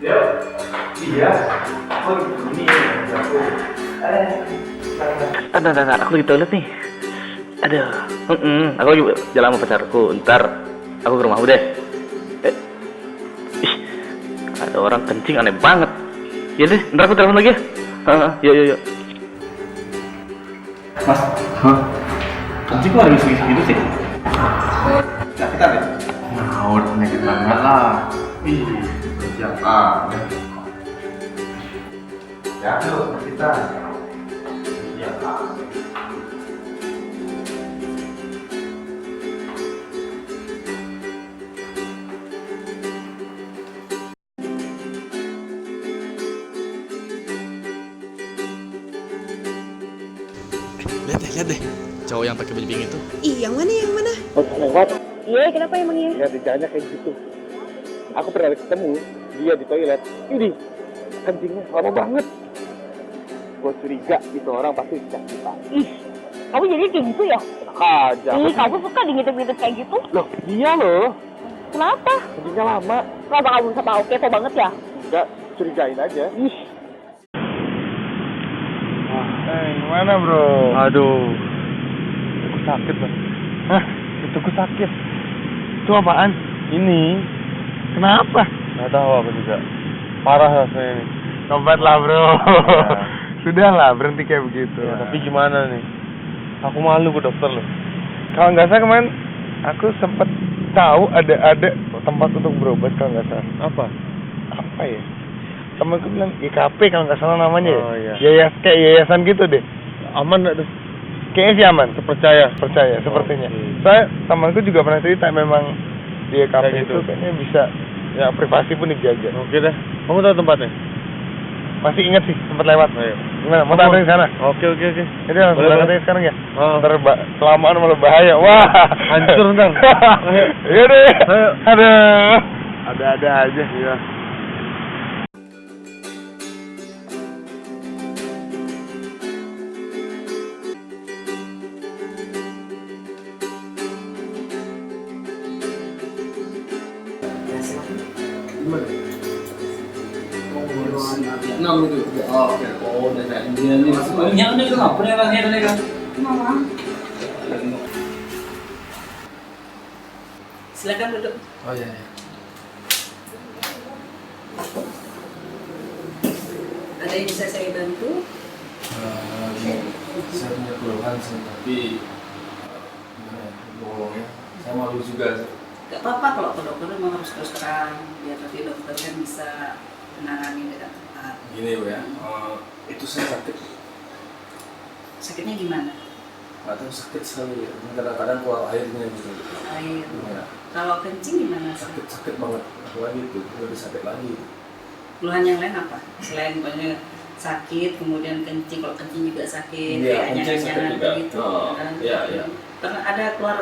Ya, iya. Oh ini aku. Ntar, aku di toilet nih. Aduh, aku lagi jalan sama pacarku. Ntar aku ke rumahmu deh. Ih, ada orang kencing aneh banget. Ya deh, ntar aku telepon lagi ya. Yuk. Mas, kencing kok harus gitu sih? Sakitan ya? Nah, udah penyakit banget lah. Ih, jangan. Ya, tuh kita. Iya, Kak. Lihat deh, cowok yang pakai baju pink itu. Ih, yang mana? Lewat. Iya, kenapa emangnya? Lihat jalannya kayak gitu. Aku pernah ketemu dia di toilet. Ini kencingnya lama banget. Gua curiga itu orang pasti kesakitan. Ih, kamu jadi kayak gitu ya? Enak aja. Ih, kamu suka ngintip-ngintip kayak gitu? Loh, dia loh. Kenapa? Kencingnya lama. Kenapa kamu bisa tahu? Kepo banget ya? Enggak, curigain aja. Ih. Gimana bro? Aduh, aku sakit bang. Hah? Itu sakit. Itu apaan? Ini. Kenapa? Gak tahu apa juga. Parah rasanya ini. Tobat lah bro. Ya. Sudahlah, berhenti kayak begitu. Ya, tapi gimana nih? Aku malu ke dokter loh. Kalau nggak salah kemarin aku sempat tahu ada tempat untuk berobat kalau nggak salah. Apa ya? Temanku bilang IKP kalau nggak salah namanya. Oh, ya. Kayak yayasan gitu deh. Aman nggak tuh? Kayaknya sih aman. Percaya sepertinya. Saya temanku juga pernah cerita memang di IKP itu kayaknya bisa ya privasi pun dijaga. Oke deh. Kamu tahu tempatnya? Masih ingat sih, sempat lewat. Ayo. Gimana? Mau taruh di sana? Oke. Jadi langsung berangkat sekarang ya? Ntar kelamaan malah bahaya. Wah, hancur ntar. Iya deh. Ayo. Ada aja. Iya. Silakan duduk. Oh iya. Ada yang bisa saya bantu? Saya punya keluhan sih, tapi gimana ya, ngomongnya saya malu juga. Gak apa-apa kalau ke dokter memang harus terus terang, biar nanti dokter kan bisa menangani dengan tepat. Gini ya, itu saya sakit. Sakitnya gimana? Nggak tahu sakit sekali ya, kadang-kadang keluar airnya gitu. Air. Ya, Kalau kencing gimana? sakit banget, apalagi itu, lebih sakit lagi. Keluhan yang lain apa? Selain banyak sakit, kemudian kencing, kalau kencing juga sakit, Iya, kayak kencing sakit anyan-anyan juga. gitu. Iya. Pernah ada keluar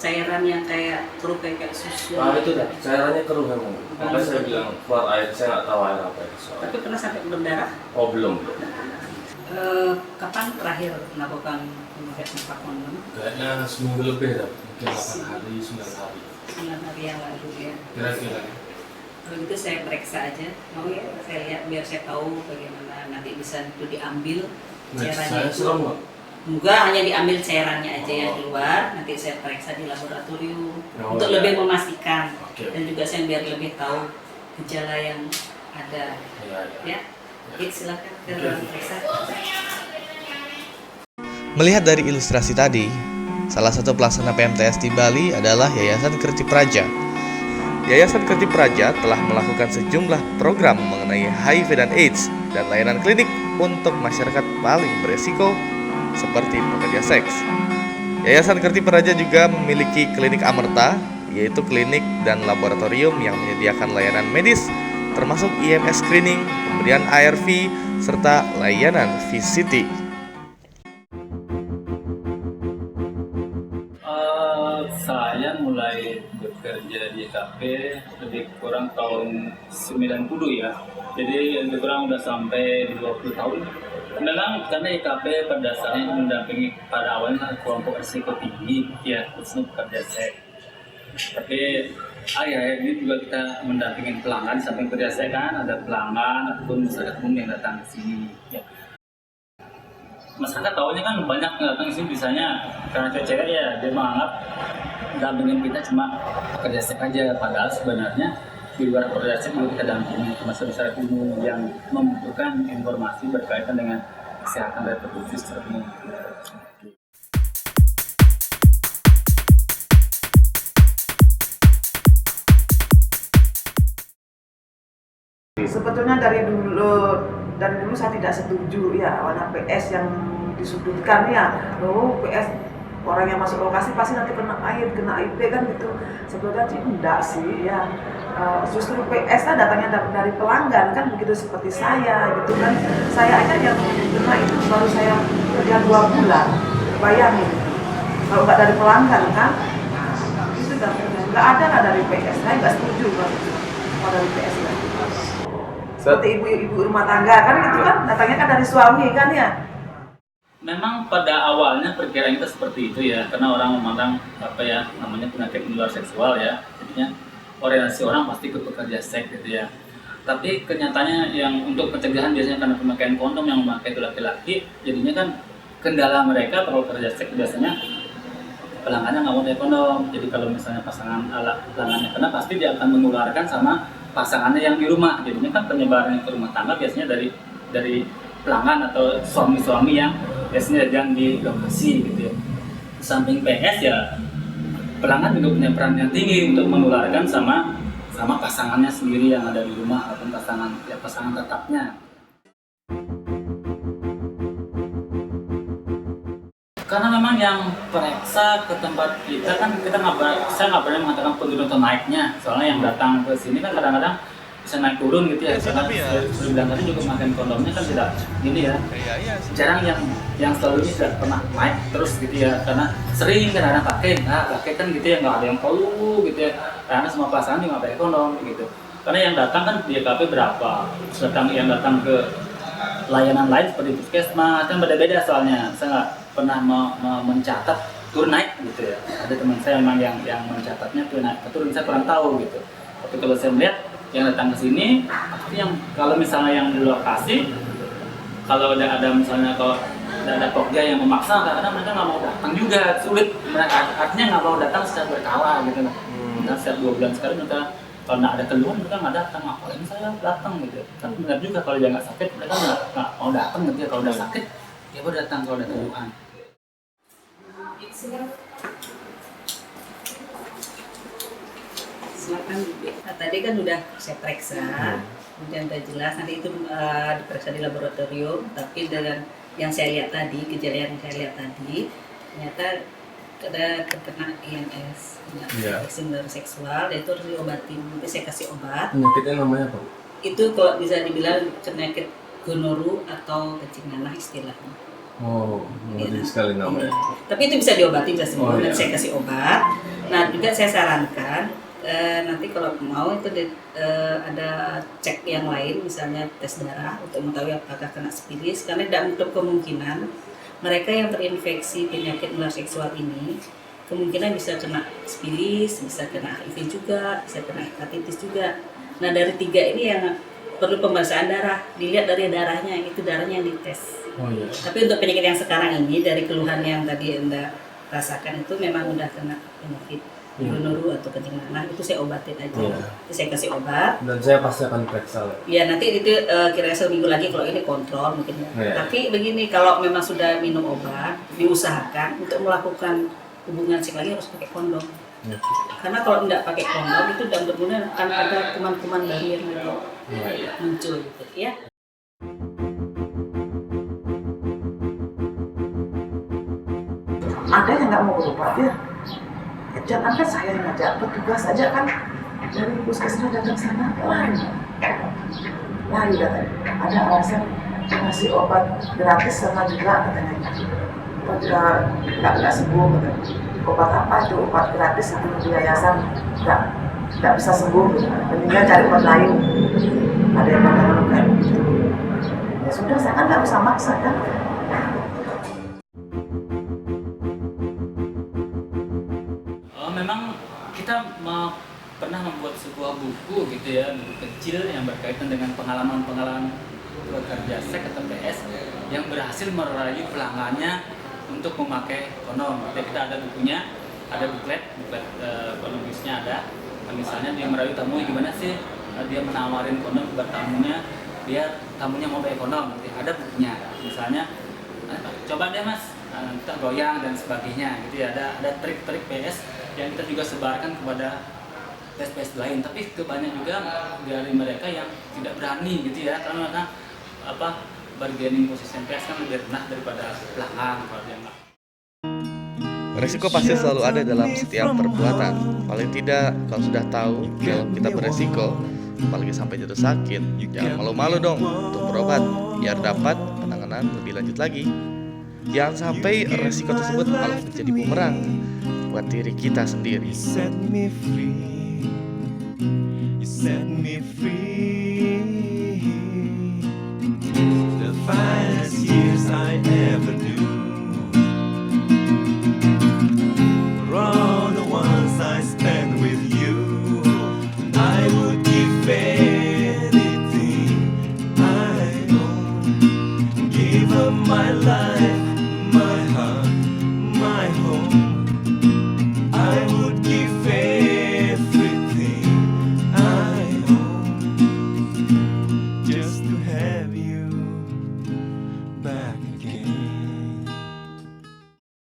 cairan yang kayak keruh kayak susu. Itu dah, cairannya keruh memang. Makanya saya bilang keluar air, saya nggak tahu air apa itu. Tapi pernah sampai berdarah? Oh belum. Kapan terakhir melakukan pemeriksaan sempak kondom? Kayaknya seminggu lebih dah, mungkin 8 hari, 9 hari. 9 hari yang lalu ya. Kira-kira. Kalau gitu saya periksa aja, mau ya? Saya lihat biar saya tahu bagaimana nanti bisa itu diambil cairannya. Saya serem nggak? Enggak, hanya diambil cairannya aja yang di luar, nanti saya periksa di laboratorium untuk iya. lebih memastikan. Oke. Dan juga saya biar lebih tahu gejala yang ada. Iya. Ya, silakan ke ruang periksa. Melihat dari ilustrasi tadi, salah satu pelaksana PMTS di Bali adalah Yayasan Kerti Praja. Yayasan Kerti Praja telah melakukan sejumlah program mengenai HIV dan AIDS dan layanan klinik untuk masyarakat paling beresiko seperti pekerja seks. Yayasan Kerti Praja juga memiliki klinik Amerta, yaitu klinik dan laboratorium yang menyediakan layanan medis termasuk IMS screening, pemberian ARV, serta layanan VCT. Saya mulai bekerja di IKP lebih kurang tahun 90 ya. Jadi lebih kurang udah sampai 20 tahun. Memang karena IKP pada dasarnya mendampingi pada awalnya kelompok risiko tinggi ya, khususnya pekerja seks. Tapi Ini juga kita mendampingi pelanggan di samping kerja saya kan ada pelanggan ataupun masyarakat umum yang datang ke sini. Ya. Masyarakat tahunya kan banyak yang datang ke sini misalnya karena cewek ya dia menganggap dampingin kita cuma pekerja seks aja, padahal sebenarnya di luar pekerja seks juga kita dampingi masyarakat umum yang membutuhkan informasi berkaitan dengan kesehatan reproduksi secara umum. Sebetulnya dari dulu saya tidak setuju ya warna PS yang disudutkan ya. PS orang yang masuk lokasi pasti nanti kena IP kan gitu. Sebetulnya tidak sih ya. Justru PS kan datangnya dari pelanggan kan begitu seperti saya gitu kan. Saya aja yang kena itu baru saya kerja 2 bulan. Bayangin. Kalau nggak dari pelanggan kan itu nggak ada lah dari PS. Saya nggak setuju kalau dari PS ya. Seperti ibu-ibu rumah tangga kan gitu kan, datangnya kan dari suami kan ya. Memang pada awalnya perkiraan kita seperti itu ya, karena orang memandang namanya penyakit menular seksual ya, jadinya orientasi orang pasti ke pekerja seks gitu ya. Tapi kenyataannya yang untuk pencegahan biasanya karena pemakaian kondom yang memakai itu laki-laki, jadinya kan kendala mereka kalau pekerja seks biasanya pelanggannya nggak mau pakai kondom. Jadi kalau misalnya pelanggannya kena pasti dia akan menularkan sama pasangannya yang di rumah, jadinya kan penyebarannya ke rumah tangga biasanya dari pelanggan atau suami-suami yang biasanya yang di lokasi gitu ya. Di samping PS ya pelanggan juga punya peran yang tinggi untuk menularkan sama pasangannya sendiri yang ada di rumah ataupun pasangan tetapnya. Karena memang yang periksa ke tempat kita kan saya nggak berani mengatakan penurun atau naiknya, soalnya yang datang ke sini kan kadang-kadang bisa naik turun gitu ya. Karena seperti bilang tadi juga memakai kondomnya kan tidak gini ya. Jarang yang selalu ini tidak pernah naik terus gitu ya, karena sering kadang-kadang pakai kan gitu ya, nggak ada yang perlu gitu ya. Karena semua pasangan juga nggak pakai kondom gitu. Karena yang datang kan di YKP berapa, yang datang ke layanan lain seperti puskesmas kan beda-beda soalnya. Saya nggak pernah mencatat turun naik gitu ya. Ada teman saya memang yang mencatatnya turun naik, turun saya kurang tahu gitu. Tapi kalau saya melihat yang datang ke sini, pasti yang kalau misalnya yang di lokasi, kalau ada misalnya kalau ada pokja yang memaksa, kadang-kadang mereka nggak mau datang juga, sulit. Artinya nggak mau datang secara berkala gitu lah. Nah, setiap 2 bulan sekali mereka kalau nggak ada keluhan mereka nggak datang, apalagi saya datang gitu. Tapi benar juga kalau dia nggak sakit mereka nggak mau datang gitu ya. Kalau udah sakit dia baru datang kalau ada keluhan. Silakan. Nah, tadi kan udah saya periksa, kemudian udah jelas nanti itu diperiksa di laboratorium. Tapi dengan yang saya lihat tadi, kejadian yang saya lihat tadi, ternyata ada terkena IMS, infeksi menular seksual, dan itu harus diobatin. Nanti saya kasih obat. Penyakitnya namanya apa? Itu kalau bisa dibilang penyakit gonoru atau kencing nanah istilahnya. Oh, mengerikan sekali namanya. Tapi itu bisa diobati, bisa sembuh. Iya. Dan saya kasih obat. Nah juga saya sarankan nanti kalau mau itu ada cek yang lain, misalnya tes darah untuk mengetahui apakah kena sifilis. Karena tidak untuk kemungkinan mereka yang terinfeksi penyakit menular seksual ini kemungkinan bisa kena sifilis, bisa kena HIV juga, bisa kena hepatitis juga. Nah dari 3 ini yang perlu pemeriksaan darah, dilihat dari darahnya, itu darahnya yang dites. Oh iya. Tapi untuk penyakit yang sekarang ini, dari keluhan yang tadi Anda rasakan itu memang udah kena penyakit gonoru atau kencing nanah, itu saya obatin aja. Itu saya kasih obat. Dan saya pasti akan periksa. Ya nanti itu kira-kira seminggu lagi kalau ini kontrol mungkin. Tapi begini, kalau memang sudah minum obat, diusahakan untuk melakukan hubungan seks lagi harus pakai kondom. Karena kalau tidak pakai kondom itu benar-benar akan ada kuman-kuman baru yang muncul gitu ya. Ada yang nggak mau berobat ya. Jangan kan saya yang ngajak, petugas aja kan dari puskesmas datang sana lari datang. Ada alasan ngasih obat gratis sama juga katanya. Obat nggak sembuh katanya. Obat apa itu, obat gratis atau di yayasan nggak bisa sembuh, mendingan cari obat lain. Ada yang mengatakan kayak gitu. Ya sudah, saya kan nggak bisa maksa kan. Memang kita pernah membuat sebuah buku gitu ya, buku kecil yang berkaitan dengan pengalaman-pengalaman bekerja seks atau PS yang berhasil merayu pelanggannya untuk memakai kondom. Jadi kita ada bukunya, ada buklet kondomisnya ada. Misalnya dia merayu tamu gimana sih, dia menawarin kondom ke tamunya, tamunya mau pakai kondom, gitu. Ada bukunya. Misalnya coba deh mas, kita goyang dan sebagainya gitu ya. Ada trik-trik PS yang kita juga sebarkan kepada PS lain, tapi kebanyakan juga dari mereka yang tidak berani gitu ya, karena mereka bargaining position PS kan lebih rendah daripada pelanggan kalau dia enggak. Resiko pasti selalu ada dalam setiap perbuatan. Paling tidak, kalau sudah tahu kalau kita beresiko, apalagi sampai jatuh sakit, jangan malu-malu dong untuk berobat, biar dapat penanganan lebih lanjut lagi. Jangan sampai resiko tersebut malah menjadi bumerang buat diri kita sendiri. You set me free. The fire